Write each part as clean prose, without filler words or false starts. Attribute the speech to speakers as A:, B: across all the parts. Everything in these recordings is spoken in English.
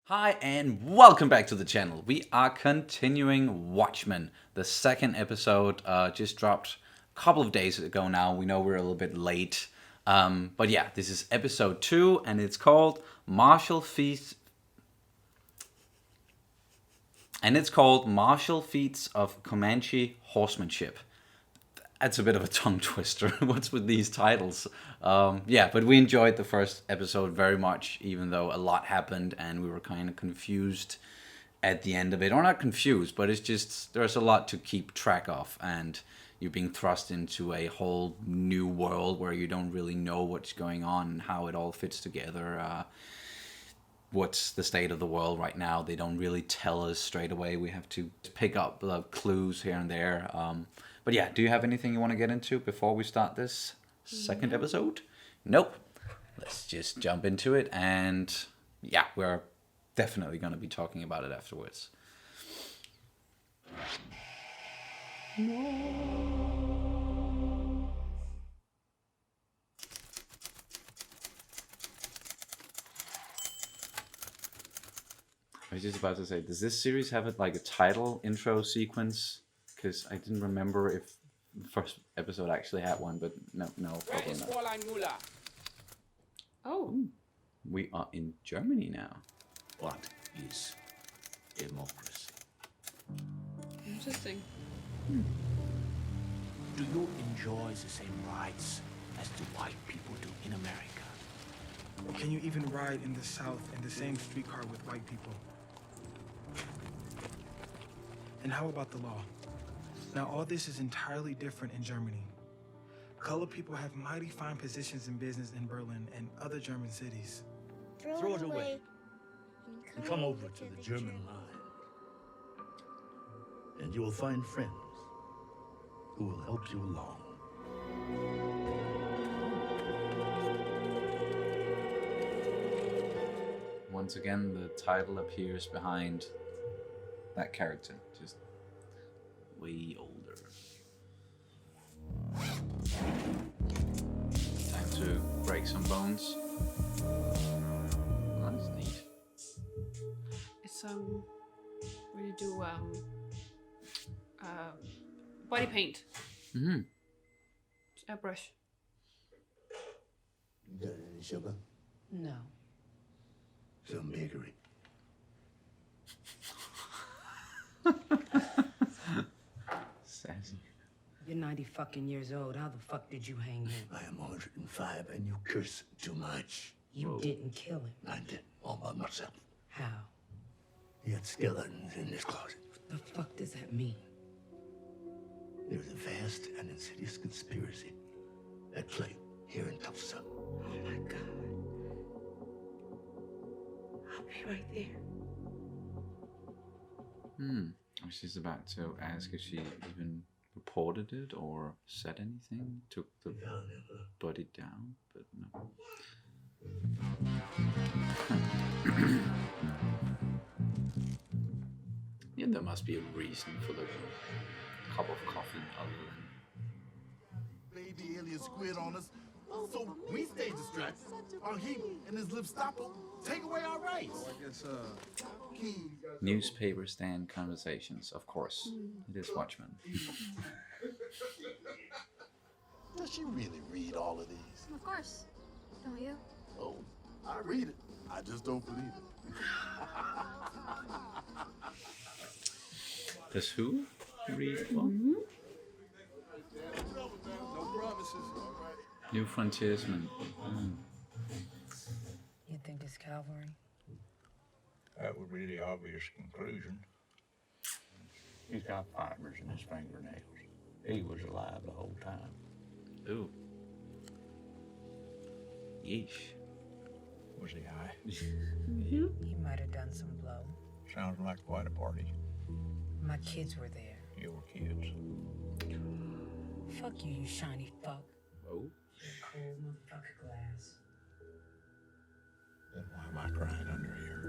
A: Hi and welcome back to the channel. We are continuing Watchmen. The second episode just dropped a couple of days ago now. We know we're a little bit late. But yeah, this is episode 2 and it's called Martial Feats. And it's called Martial Feats of Comanche Horsemanship. That's a bit of a tongue twister. What's with these titles? Yeah, but we enjoyed the first episode very much, even though a lot happened and we were kind of confused at the end of it. Or not confused, but it's just there's a lot to keep track of, and you're being thrust into a whole new world where you don't really know what's going on and how it all fits together. What's the state of the world right now? They don't really tell us straight away. We have to pick up clues here and there. But yeah, do you have anything you want to get into before we start this second episode? Nope. Let's just jump into it, and yeah, we're definitely going to be talking about it afterwards. I was just about to say, does this series have like a title intro sequence? Because I didn't remember if the first episode actually had one, but no, probably not.
B: Oh.
A: We are in Germany now.
C: What is democracy?
B: Interesting.
C: Do you enjoy the same rights as the white people do in America?
D: Can you even ride in the South in the same streetcar with white people? And how about the law? Now, all this is entirely different in Germany. Colored people have mighty fine positions in business in Berlin and other German cities.
E: Throw it away and come over to the German line. And you will find friends who will help you along.
A: Once again, the title appears behind that character, just way older. Time to break some bones. Oh, that's neat.
B: It's where you do body paint.
A: Mm-hmm.
B: Airbrush.
E: You got any sugar?
F: No.
E: Some bakery.
A: Sassy.
F: You're 90 fucking years old. How the fuck did you hang him?
E: I am 105 and you curse too much.
F: You didn't kill him.
E: I did all by myself.
F: How?
E: He had skeletons in this closet.
F: The fuck does that mean?
E: There's a vast and insidious conspiracy at play here in Tulsa.
F: Oh my God. I'll be right there.
A: I was just about to ask if she even reported it or said anything, took the body down, but no. Yeah, there must be a reason for the cup of coffee other than...
G: Baby alien squid on us, so we stay distracted. While he and his Lipstopper take away our rights.
D: I guess,
A: Newspaper stand conversations, of course. It is Watchmen.
G: Does she really read all of these?
H: Of course. Don't you?
G: Oh, I read it. I just don't believe it.
A: Does who read what?
G: No promises.
A: New Frontiersman.
F: You think it's cavalry?
I: That would be the obvious conclusion. He's got fibers in his fingernails. He was alive the whole time.
A: Ooh. Yeesh.
I: Was he high?
F: He might have done some blow.
I: Sounds like quite a party.
F: My kids were there.
I: Your kids.
F: Fuck you, you shiny fuck.
A: Oh.
F: Cool motherfucker glass.
I: Then why am I crying under here?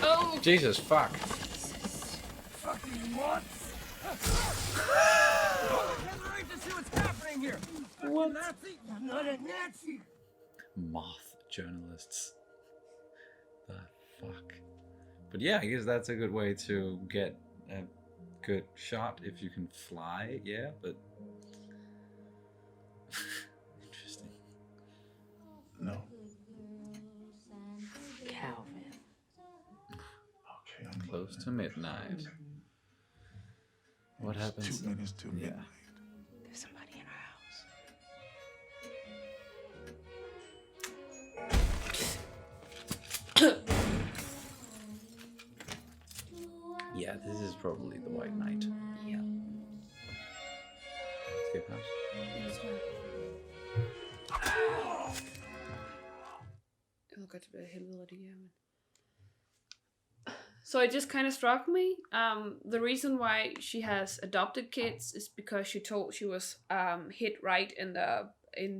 B: Oh!
A: Jesus, fuck.
D: fucking months!
J: Right to see what's happening here.
A: What?
J: Nazi? I'm not a Nazi.
A: Moth journalists. The fuck. But yeah, I guess that's a good way to get a good shot if you can fly. Yeah, but interesting.
E: No.
F: Calvin.
E: Okay, I'm
A: Close to midnight. What happens?
E: 2 minutes to midnight.
F: There's somebody in our house.
A: Yeah, this is probably the White Knight.
B: Yeah.
A: Skip house.
B: Jeg ved godt, det bliver helvede af det her, men... So it just kind of struck me. The reason why she has adopted kids is because she thought she was hit right in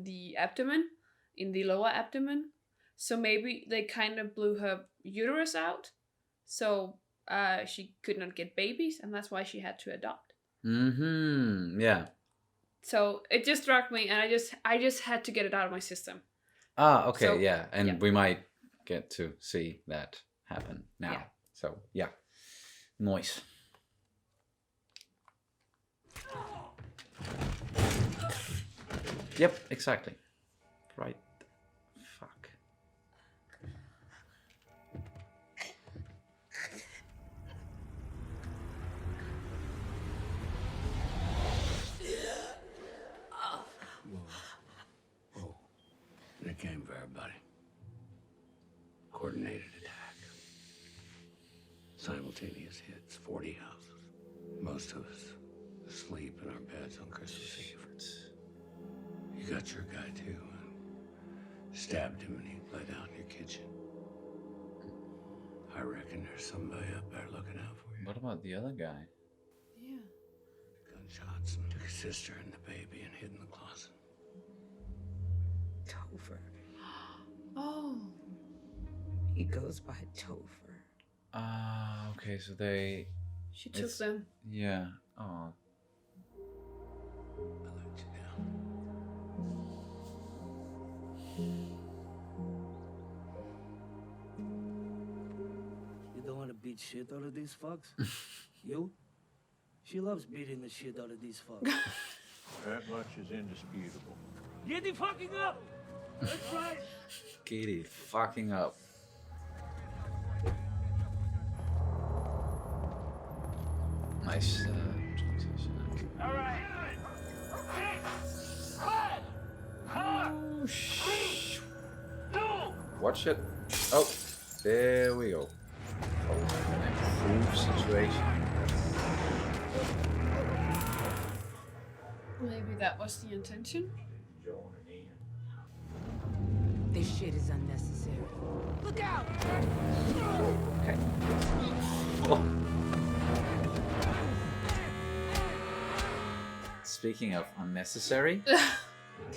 B: the abdomen, in the lower abdomen. So maybe they kind of blew her uterus out, so she could not get babies, and that's why she had to adopt.
A: Mm-hmm. Yeah.
B: So it just struck me, and I just had to get it out of my system.
A: Ah, okay,
B: So,
A: yeah. And
B: yeah.
A: we might get to see that happen now.
B: Yeah.
A: So, yeah. Noise. Yep, exactly. Right. Fuck.
C: Whoa. They came for everybody. Coordinated attack. Simultaneous hits, 40 houses. Most of us asleep in our beds on Christmas Eve. You got your guy too. Stabbed him and he bled out in your kitchen. I reckon there's somebody up there looking out for you.
A: What about the other guy?
B: Yeah.
C: Gunshots and took his sister and the baby and hid in the closet.
F: Topher.
B: Oh.
F: He goes by Topher.
A: Ah, okay, so they...
B: She took
A: It's-
B: them.
A: Yeah. Oh.
C: I let you down.
J: You don't want to beat shit out of these fucks? You? She loves beating the shit out of these fucks.
I: That much is indisputable.
J: Get the fucking up! That's right!
A: Giddy fucking up. Nice transition.
J: All right.
A: Watch it. Oh, there we go. An improved situation.
B: Maybe that was the intention.
F: This shit is unnecessary. Look out!
A: Okay. Oh. Speaking of unnecessary,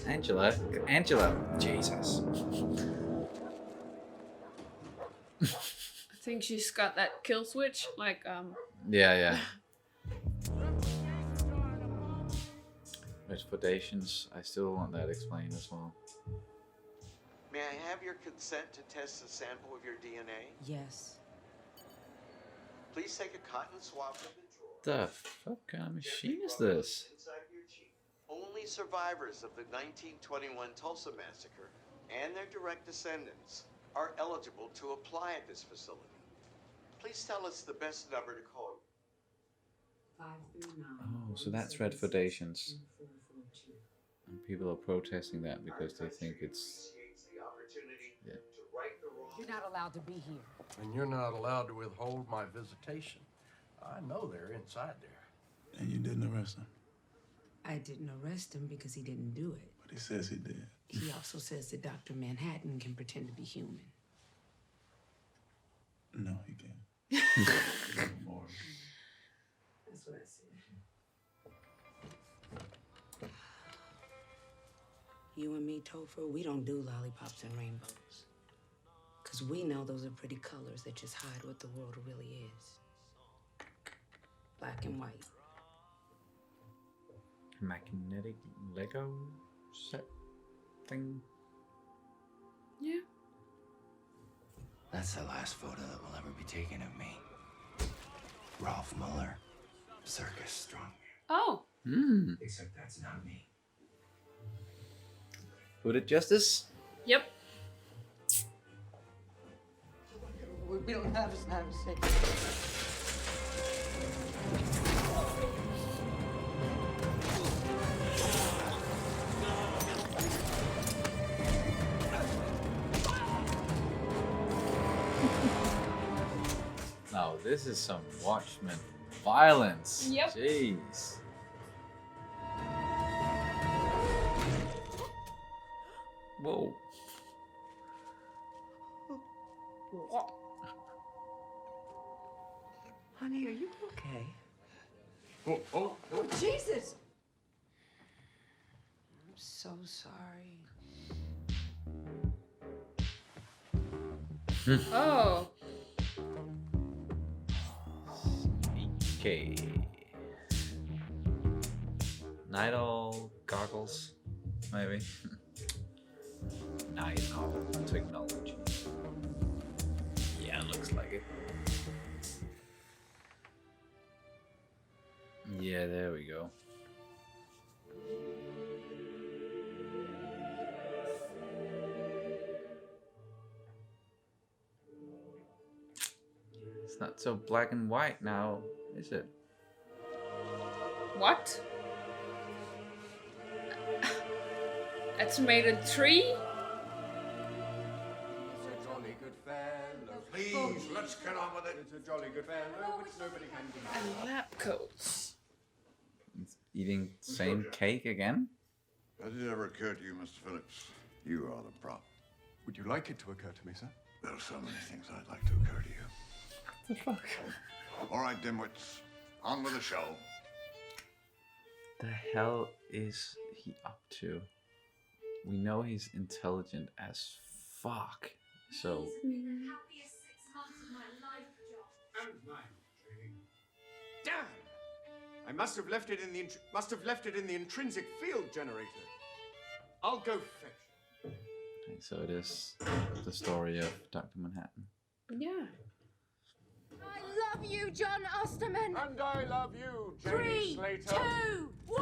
A: Angela, Jesus.
B: I think she's got that kill switch, like
A: Yeah. Explodations, I still want that explained as well.
K: May I have your consent to test a sample of your DNA?
F: Yes.
K: Please take a cotton swab from the drawer.
A: The fuck kind of machine is this?
K: Inside your cheek. Only survivors of the 1921 Tulsa massacre and their direct descendants are eligible to apply at this facility. Please tell us the best number to call you.
F: 539.
A: Oh, so that's red foundations. And people are protesting that because they think it's...
K: The opportunity
A: Yeah.
K: to right the wrong.
F: You're not allowed to be here.
L: And you're not allowed to withhold my visitation. I know they're inside there.
E: And you didn't arrest him.
F: I didn't arrest him because he didn't do it.
E: But he says he did.
F: He also says that Dr. Manhattan can pretend to be human.
E: No, he can't.
F: That's what I said. You and me, Topher, we don't do lollipops and rainbows. Because we know those are pretty colors that just hide what the world really is. Black and white.
A: magnetic Lego set thing.
B: Yeah.
E: That's the last photo that will ever be taken of me. Rolf Muller, circus strong.
B: Oh.
E: Except that's not me.
A: Hooded Justice?
B: Yep.
M: We don't have a say.
A: Now this is some Watchmen violence.
B: Yep.
A: Jeez. Whoa.
F: Honey, are you okay?
M: Oh, Jesus!
F: I'm so sorry.
B: Oh.
A: Okay. Night Owl goggles, maybe. Night Owl technology. Yeah, looks like it. Yeah, there we go. It's not so black and white now, is it?
B: What? Automated tree?
C: It's a jolly good fellow. Please, let's get on with it. It's a jolly good fellow, which nobody can do.
B: And lab coats.
A: It's eating same cake again?
G: Has it ever occurred to you, Mr. Phillips? You are the prop.
N: Would you like it to occur to me, sir?
G: There are so many things I'd like to occur to you.
A: What the fuck?
G: All right, dimwits. On with the show.
A: The hell is he up to? We know he's intelligent as fuck. So
L: Damn! I must have left it in the intrinsic field generator. I'll go fetch.
A: okay, so it is the story of Dr. Manhattan.
B: Yeah.
H: I love you, John Osterman.
L: And I love you, Jenny
H: 3,
L: Slater.
H: 2, 1.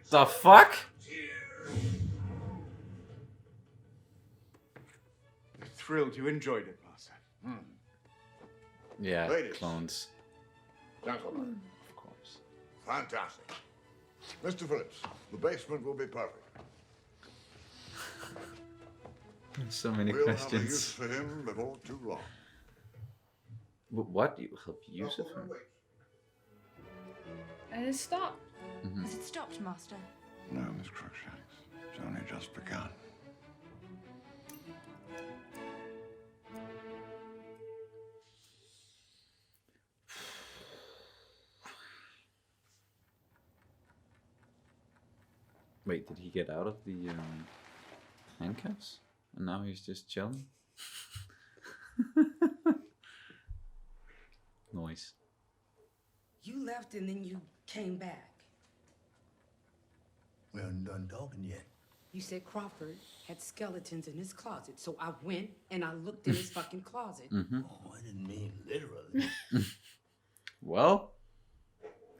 A: The fuck?
L: Thrilled you enjoyed it, Master.
A: Yeah,
G: Ladies.
A: clones.
G: Gentlemen.
A: Of course.
G: Fantastic. Mr. Phillips, the basement will be perfect.
A: So many
G: We'll have a use
A: questions.
G: for him before too long.
A: What do you help use of him?
B: And it stopped.
H: Has it stopped, Master?
G: No, Miss Crookshanks. It's only just begun.
A: Wait, did he get out of the handcuffs? And now he's just chilling? Noise.
F: You left and then you came back.
E: We haven't done talking yet.
F: You said Crawford had skeletons in his closet, so I went and I looked in his fucking closet.
E: Oh, I didn't mean literally.
A: Well,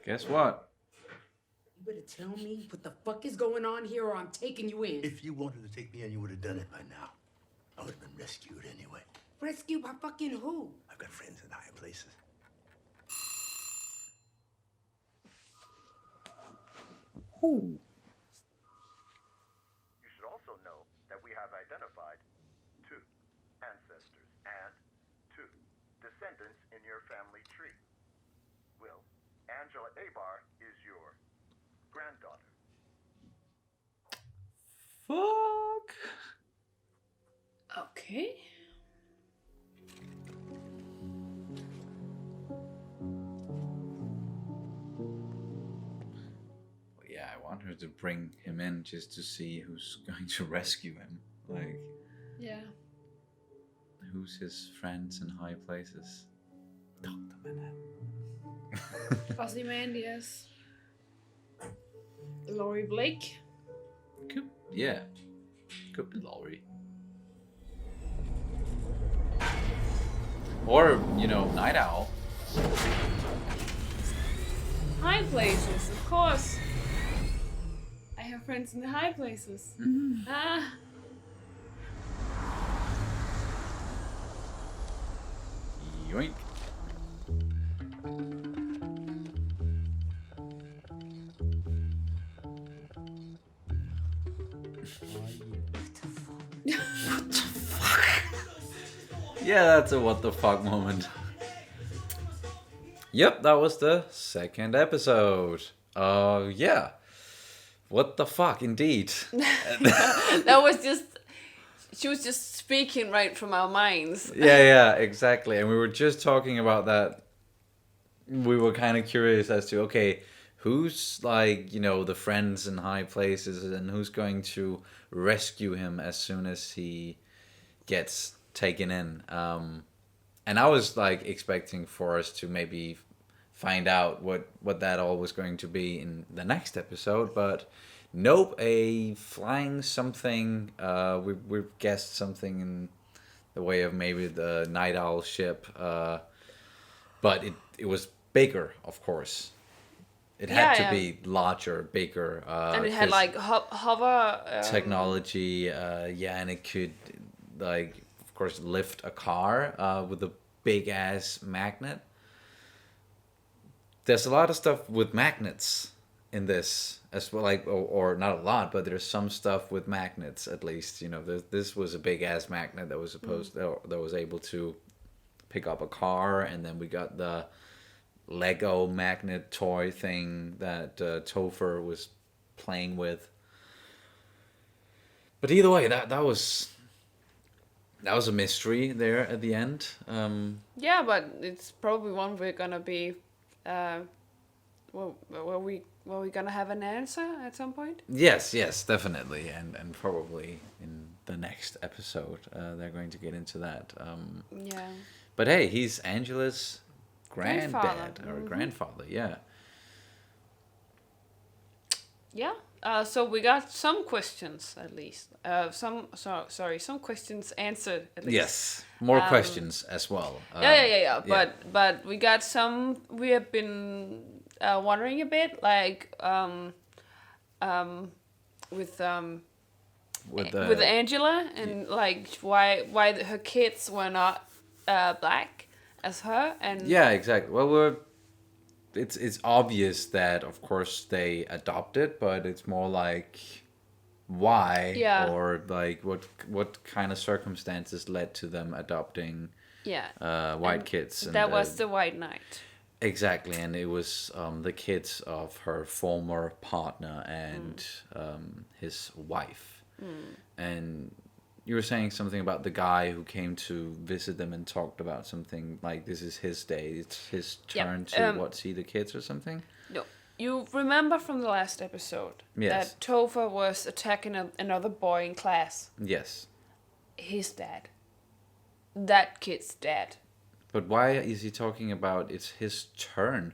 A: guess what?
F: You better tell me what the fuck is going on here or I'm taking you in.
E: If you wanted to take me in, you would have done it by now. I would have been rescued anyway.
F: Rescued by fucking who?
E: I've got friends in high places.
A: Who?
O: You should also know that we have identified 2 ancestors and 2 descendants in your family tree. Will, Angela Abar is your granddaughter.
A: Fuck.
B: Okay.
A: Yeah, I want her to bring him in just to see who's going to rescue him. Like,
B: Yeah.
A: who's his friends in high places? Dr. Manhattan.
B: Ozymandias. Laurie Blake.
A: Yeah. Could be Laurie. Or, Night Owl.
B: High places, of course. I have friends in the high places. Ah.
A: Yoink. What the fuck? Yeah, that's a what the fuck moment. Yep, that was the second episode. Yeah. What the fuck, indeed.
B: That was just... She was just speaking right from our minds.
A: Yeah, exactly. And we were just talking about that. We were kind of curious as to, okay, who's the friends in high places and who's going to rescue him as soon as he gets taken in. And I was expecting for us to maybe find out what that all was going to be in the next episode, but nope, a flying something. We've guessed something in the way of maybe the Night Owl ship, but it was bigger, of course. It had to be larger, bigger.
B: And it had hover
A: technology, and it could of course lift a car with a big ass magnet. There's a lot of stuff with magnets in this as well, or not a lot, but there's some stuff with magnets at least. This was a big ass magnet that was that was able to pick up a car, and then we got the Lego magnet toy thing that Topher was playing with. But either way, that was a mystery there at the end.
B: Yeah, but it's probably one we're gonna be, were we gonna have an answer at some point?
A: Yes, definitely, and probably in the next episode they're going to get into that.
B: Yeah.
A: But hey, he's Angela's granddad or
B: Mm-hmm.
A: grandfather, yeah.
B: Yeah. So we got some questions at least. Some questions answered at least.
A: Yes, more questions as well.
B: Yeah. But we got some. We have been wondering a bit, with Angela and why her kids were not black as her, and
A: yeah, exactly. Well, it's obvious that of course they adopted, but it's more why, or what kind of circumstances led to them adopting white kids. And
B: that was the White Knight.
A: Exactly, and it was the kids of her former partner and his wife. And you were saying something about the guy who came to visit them and talked about something this is his day, it's his turn to see the kids or something?
B: No. You remember from the last episode that Topher was attacking another boy in class.
A: Yes.
B: His dad. That kid's dad.
A: But why is he talking about it's his turn?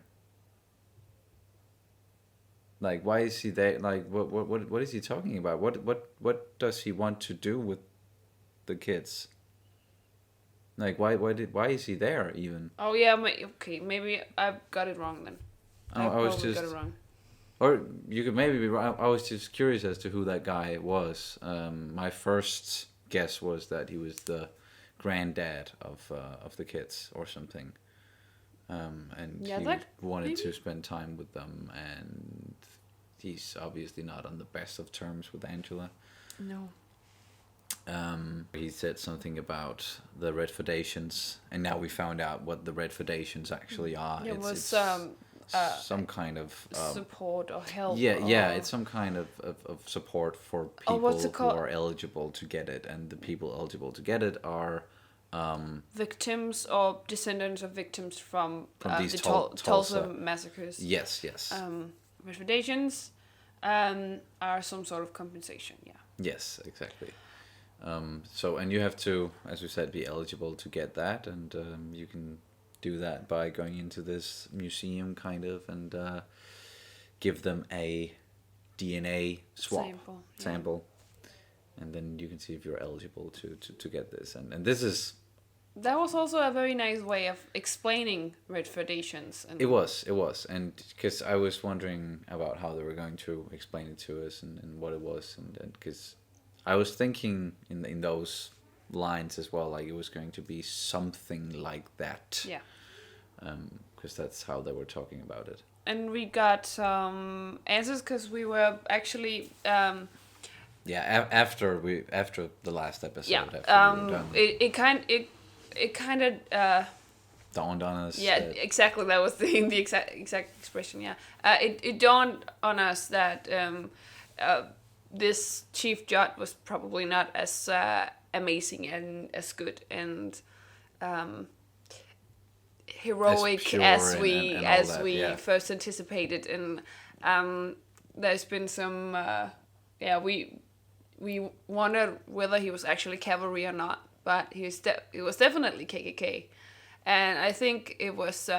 A: Why is he there? What is he talking about? What does he want to do with the kids? Why is he there even?
B: Oh yeah, okay, maybe I got it wrong then.
A: I was just
B: got it wrong.
A: Or you could maybe be wrong. I was just curious as to who that guy was. My first guess was that he was the granddad of the kids or something. And he wanted to spend time with them, and he's obviously not on the best of terms with Angela.
B: No.
A: He said something about the red foundations, and now we found out what the red foundations actually are.
B: It was
A: some kind of
B: support or help.
A: Yeah, it's some kind of support for people who are eligible to get it, and the people eligible to get it are
B: victims or descendants of victims from
A: these
B: the
A: Tulsa
B: massacres.
A: Yes.
B: Red foundations are some sort of compensation. Yeah.
A: Yes, exactly. And you have to, as we said, be eligible to get that, and you can do that by going into this museum kind of and give them a DNA swap sample. And then you can see if you're eligible to get this. And this is...
B: That was also a very nice way of explaining red federations. And
A: It was. And because I was wondering about how they were going to explain it to us and what it was. And because I was thinking in those lines as well, like it was going to be something like that.
B: Yeah.
A: Because that's how they were talking about it.
B: And we got some answers because we were actually...
A: after the last episode.
B: Yeah.
A: After we were done.
B: It kind of
A: dawned on us.
B: Yeah, exactly. That was the exact expression. Yeah. It dawned on us that this Chief Judd was probably not as amazing and as good and heroic as we first anticipated. And there's been some we wondered whether he was actually cavalry or not, but it was definitely KKK, and I think it was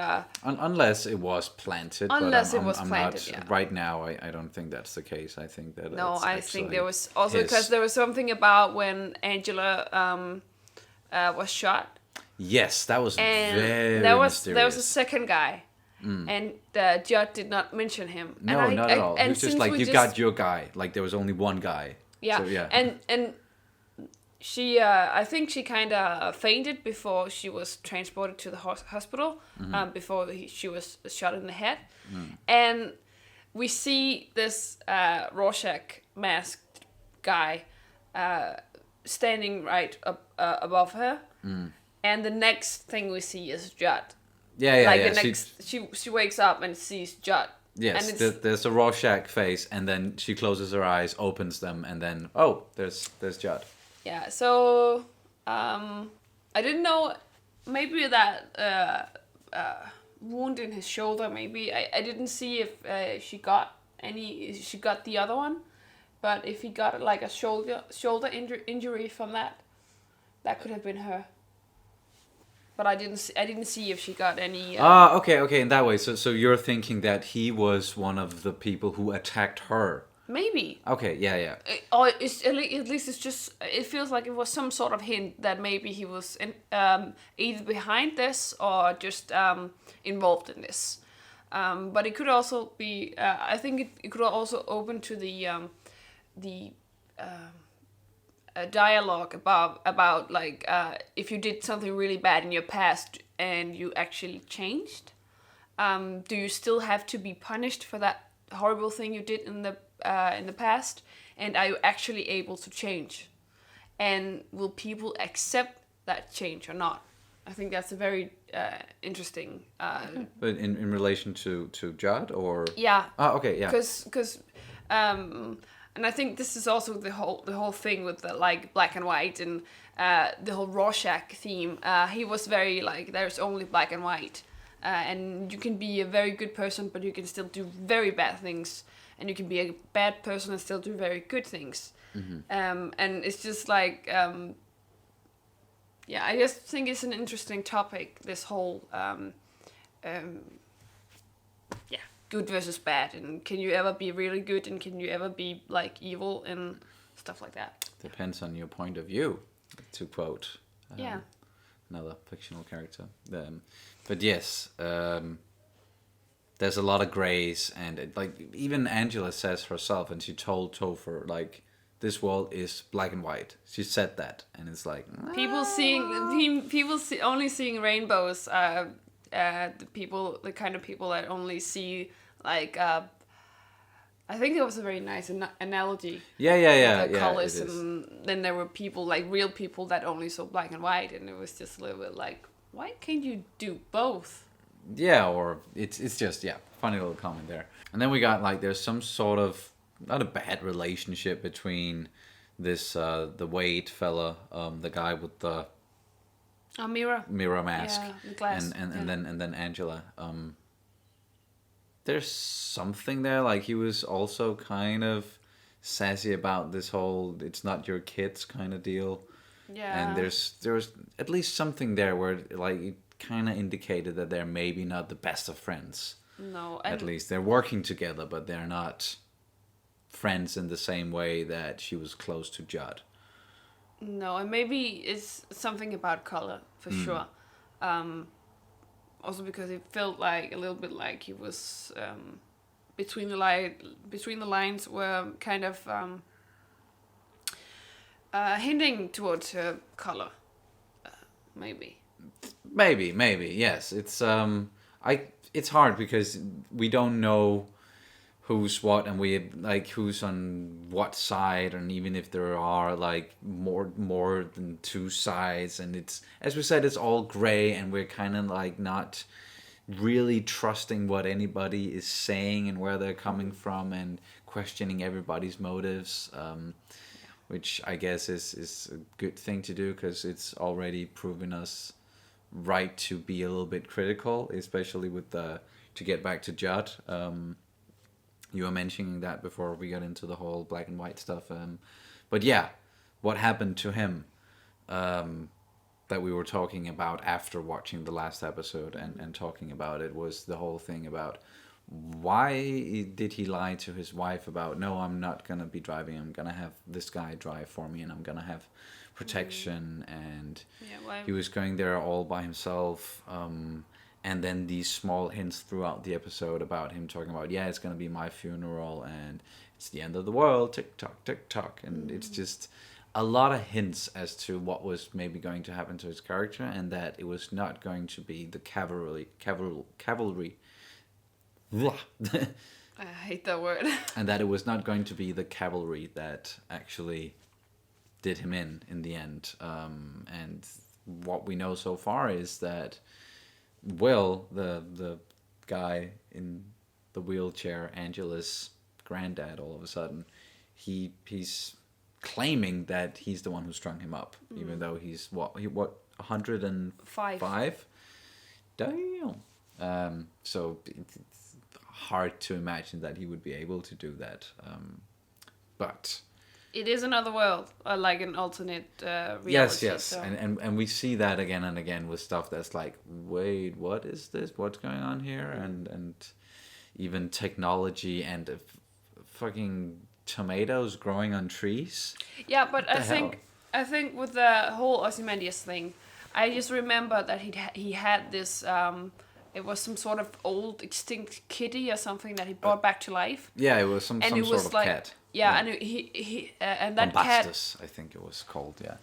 A: unless it was planted.
B: Unless
A: but
B: it was planted,
A: not,
B: yeah.
A: Right now, I don't think that's the case. I think that
B: I think there was also because there was something about when Angela was shot.
A: Yes, that was very
B: mysterious. There was a second guy. And the Judd did not mention him.
A: No, not at all. It was just like, you got your guy. Like, there was only one guy.
B: Yeah,
A: so, yeah.
B: And she, I think she kind of fainted before she was transported to the hospital, before she was shot in the head. And we see this Rorschach masked guy standing right above her. And the next thing we see is Judd.
A: Yeah.
B: The next, she wakes up and sees Judd.
A: Yes,
B: and
A: there's a Rorschach face, and then she closes her eyes, opens them, and then there's Judd.
B: Yeah, so I didn't know, maybe that wound in his shoulder. Maybe I didn't see if she got the other one, but if he got like a shoulder injury from that could have been her. But I didn't see if she got any.
A: Okay. In that way, so you're thinking that he was one of the people who attacked her.
B: Maybe.
A: Okay. Yeah.
B: Or it's, at least it's just. It feels like it was some sort of hint that maybe he was either behind this or just involved in this. But it could also be. I think it could also open to the a dialogue about like if you did something really bad in your past and you actually changed, do you still have to be punished for that horrible thing you did in the past, and are you actually able to change, and will people accept that change or not? I think that's a very interesting.
A: But in relation to Judd or
B: yeah.
A: Okay, yeah.
B: Because and I think this is also the whole thing with the like black and white and the whole Rorschach theme. He was very like there's only black and white, and you can be a very good person, but you can still do very bad things, and you can be a bad person and still do very good things. And it's just like I just think it's an interesting topic. This whole good versus bad, and can you ever be really good, and can you ever be like evil and stuff like that?
A: Depends on your point of view, to quote another fictional character. But yes, there's a lot of grays, and like even Angela says herself, and she told Topher like this world is black and white. She said that, and it's like
B: people only seeing rainbows. The kind of people that only see like I think it was a very nice analogy.
A: Yeah.
B: The colors, and then there were people like real people that only saw black and white, and it was just a little bit like, why can't you do both?
A: Yeah, or it's just funny little comment there. And then we got like there's some sort of not a bad relationship between this the Wade fella, the guy with the mirror mask,
B: the glass.
A: and then Angela. There's something there, like he was also kind of sassy about this whole "it's not your kids" kind of deal.
B: Yeah.
A: And there was at least something there where like it kind of indicated that they're maybe not the best of friends.
B: No,
A: At least they're working together, but they're not friends in the same way that she was close to Judd.
B: No, and maybe it's something about color for sure. Also because it felt like a little bit like he was between the lines were kind of hinting towards her color, maybe.
A: Maybe yes. It's hard because we don't know who's what, and we like who's on what side, and even if there are like more than two sides, and it's, as we said, it's all gray, and we're kind of like not really trusting what anybody is saying and where they're coming from, and questioning everybody's motives, which I guess is a good thing to do, because it's already proven us right to be a little bit critical, especially with to get back to Judd. You were mentioning that before we got into the whole black and white stuff, but yeah, what happened to him, that we were talking about after watching the last episode and talking about it, was the whole thing about why did he lie to his wife about, no, I'm not gonna be driving, I'm gonna have this guy drive for me, and I'm gonna have protection, and he was going there all by himself, and then these small hints throughout the episode about him talking about, yeah, it's gonna be my funeral, and it's the end of the world, tick tock, and it's just a lot of hints as to what was maybe going to happen to his character, and that it was not going to be the cavalry.
B: I hate that word.
A: And that it was not going to be the cavalry that actually did him in the end. And what we know so far is that Will, the guy in the wheelchair, Angela's granddad, all of a sudden, he's claiming that he's the one who strung him up, even though he's what 105? Damn. So it's hard to imagine that he would be able to do that. But
B: it is another world, like an alternate reality.
A: Yes. So. And we see that again and again with stuff that's like, wait, what is this? What's going on here? And even technology and fucking tomatoes growing on trees.
B: Yeah, but I think with the whole Ozymandias thing, I just remember that he had this. It was some sort of old extinct kitty or something that he brought back to life.
A: Yeah, it was some sort of cat.
B: Yeah, and he and that
A: Bombastus,
B: cat,
A: I think it was called. Yeah.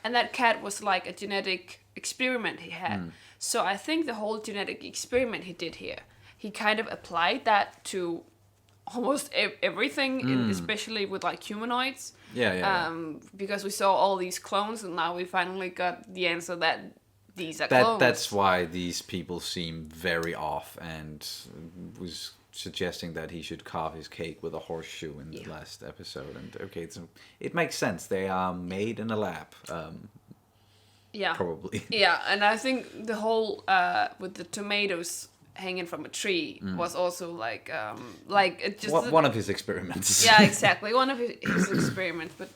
B: And that cat was like a genetic experiment he had. So I think the whole genetic experiment he did here, he kind of applied that to almost everything, especially with like humanoids.
A: Yeah.
B: Because we saw all these clones, and now we finally got the answer that these are clones.
A: That's why these people seem very off, and was suggesting that he should carve his cake with a horseshoe in the last episode. And okay, so it makes sense. They are made in a lab. Probably.
B: Yeah, and I think the whole with the tomatoes hanging from a tree was also like it just
A: one of his experiments.
B: Yeah, exactly, one of his experiments, but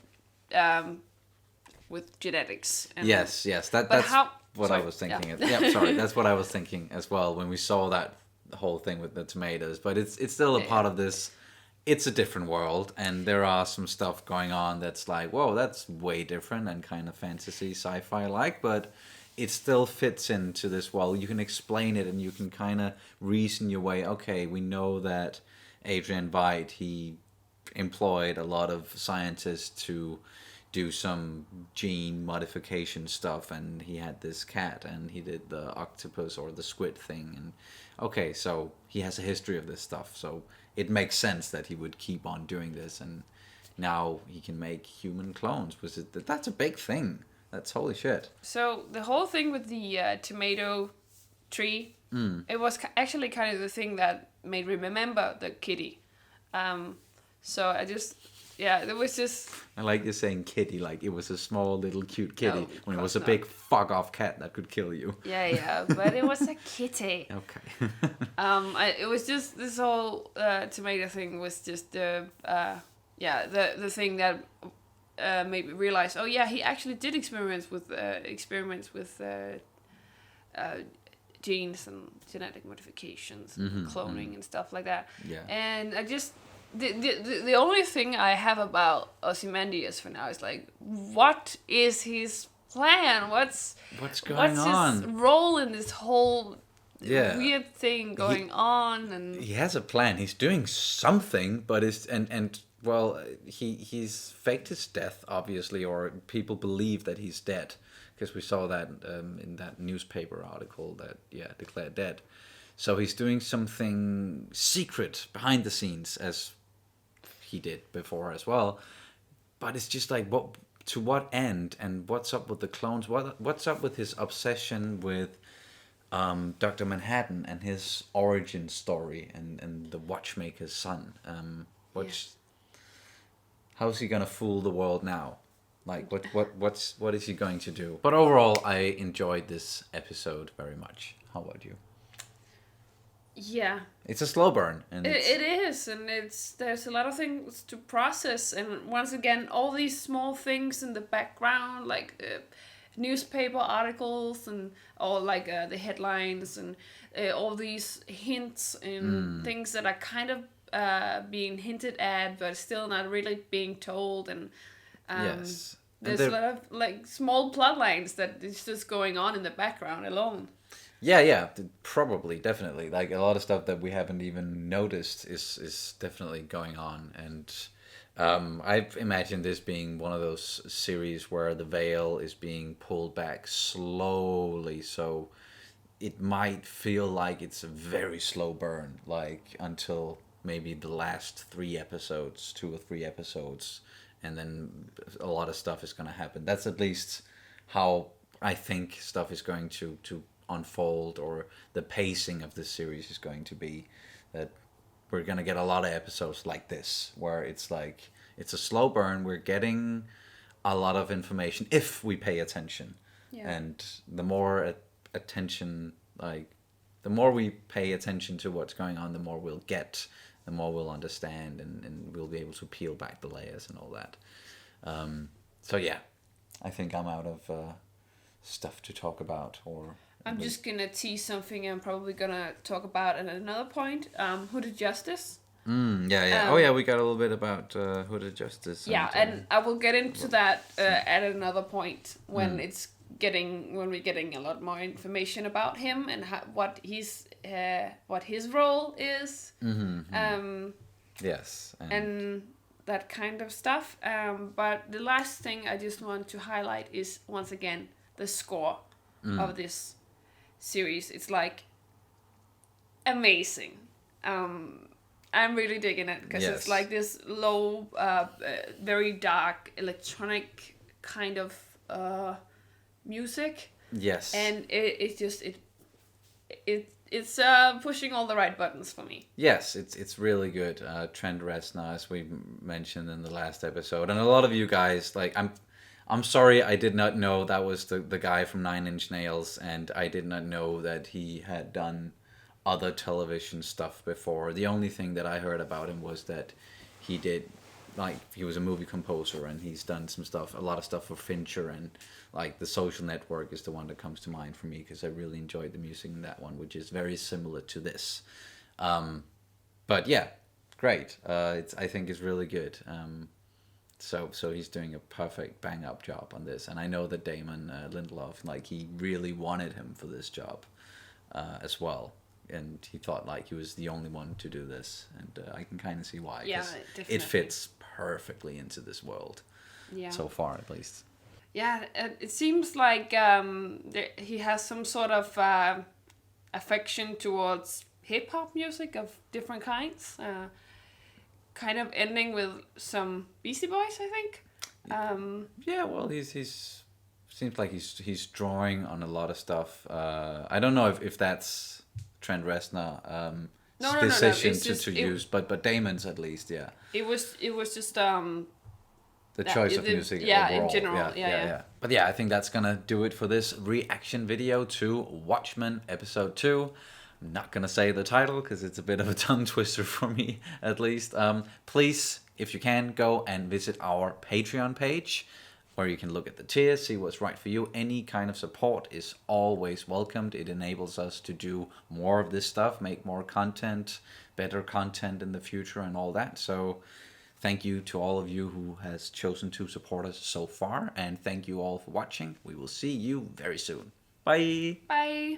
B: with genetics. And
A: yes, that's what I was thinking. That's what I was thinking as well when we saw that whole thing with the tomatoes. But it's still a part of this. It's a different world, and there are some stuff going on that's like, whoa, that's way different and kind of fantasy, sci-fi like, but it still fits into this. Well, you can explain it and you can kind of reason your way. Okay, we know that Adrian Veidt, he employed a lot of scientists to do some gene modification stuff, and he had this cat, and he did the octopus or the squid thing, and okay, so he has a history of this stuff, so it makes sense that he would keep on doing this, and now he can make human clones. That's a big thing. That's holy shit.
B: So the whole thing with the tomato tree, it was actually kind of the thing that made me remember the kitty. So I just, it was just...
A: I like you saying kitty, like it was a small little cute kitty, when it was a big fuck off cat that could kill you.
B: Yeah, but it was a kitty.
A: Okay.
B: It was just, this whole tomato thing was just the thing that made me realize, he actually did experiments with genes and genetic modifications and cloning and stuff like that.
A: Yeah.
B: And I just the only thing I have about Ozymandias for now is like, what is his plan? What's
A: going on?
B: His role in this whole
A: Yeah.
B: weird thing going on? And
A: He has a plan. He's doing something, but well, he's faked his death, obviously, or people believe that he's dead, because we saw that in that newspaper article that declared dead. So he's doing something secret behind the scenes, as he did before as well. But it's just like, to what end, and what's up with the clones? What's up with his obsession with Dr. Manhattan and his origin story and the watchmaker's son? How's he gonna fool the world now? Like, what is he going to do? But overall, I enjoyed this episode very much. How about you?
B: Yeah.
A: It's a slow burn, and
B: it is, and there's a lot of things to process, and once again, all these small things in the background, like newspaper articles and all like the headlines and all these hints and things that are kind of being hinted at, but still not really being told, and
A: yes,
B: there's a lot of like small plot lines that is just going on in the background alone.
A: Yeah, probably, definitely. Like, a lot of stuff that we haven't even noticed is definitely going on. And I've imagined this being one of those series where the veil is being pulled back slowly, so it might feel like it's a very slow burn, like until maybe the last 2 or 3 episodes, and then a lot of stuff is going to happen. That's at least how I think stuff is going to unfold, or the pacing of this series is going to be, that we're going to get a lot of episodes like this, where it's like, it's a slow burn, we're getting a lot of information if we pay attention. And the more attention, like, the more we pay attention to what's going on, the more we'll get, the more we'll understand, and we'll be able to peel back the layers and all that. So yeah, I think I'm out of stuff to talk about, or
B: I'm just gonna tease something I'm probably gonna talk about at another point. Hooded Justice.
A: Yeah. We got a little bit about Hooded Justice.
B: And I will get into that at another point when we're getting a lot more information about him and what his role is.
A: Yes.
B: And that kind of stuff. But the last thing I just want to highlight is, once again, the score of this series. It's like amazing. I'm really digging it, because it's like this low, very dark electronic kind of music.
A: Yes.
B: And it's pushing all the right buttons for me.
A: Yes, it's really good. Trent Reznor, as we mentioned in the last episode, and a lot of you guys, like, I'm sorry, I did not know that was the guy from 9 Inch Nails, and I did not know that he had done other television stuff before. The only thing that I heard about him was that he did, like, he was a movie composer, and he's done a lot of stuff for Fincher, and like The Social Network is the one that comes to mind for me, because I really enjoyed the music in that one, which is very similar to this. But yeah, great. I think it's really good. So he's doing a perfect bang up job on this, and I know that Damon Lindelof, like, he really wanted him for this job as well, and he thought like he was the only one to do this, and I can kind of see why.
B: Yeah,
A: 'cause
B: definitely.
A: it fits perfectly into this world.
B: Yeah.
A: So far, at least.
B: Yeah, it seems like he has some sort of affection towards hip hop music of different kinds. Kind of ending with some Beastie Boys, I think.
A: Yeah, well, he's seems like he's drawing on a lot of stuff. I don't know if that's Trent Reznor decision to use, but Damon's at least, yeah.
B: It was just
A: the choice of music
B: overall.
A: in
B: general.
A: Yeah. But yeah, I think that's gonna do it for this reaction video to Watchmen episode 2. I'm not gonna say the title because it's a bit of a tongue twister for me, at least. Please, if you can, go and visit our Patreon page. where you can look at the tiers, see what's right for you. Any kind of support is always welcomed. It enables us to do more of this stuff, make more content, better content in the future and all that. So thank you to all of you who has chosen to support us so far, and thank you all for watching. We will see you very soon. Bye.
B: Bye.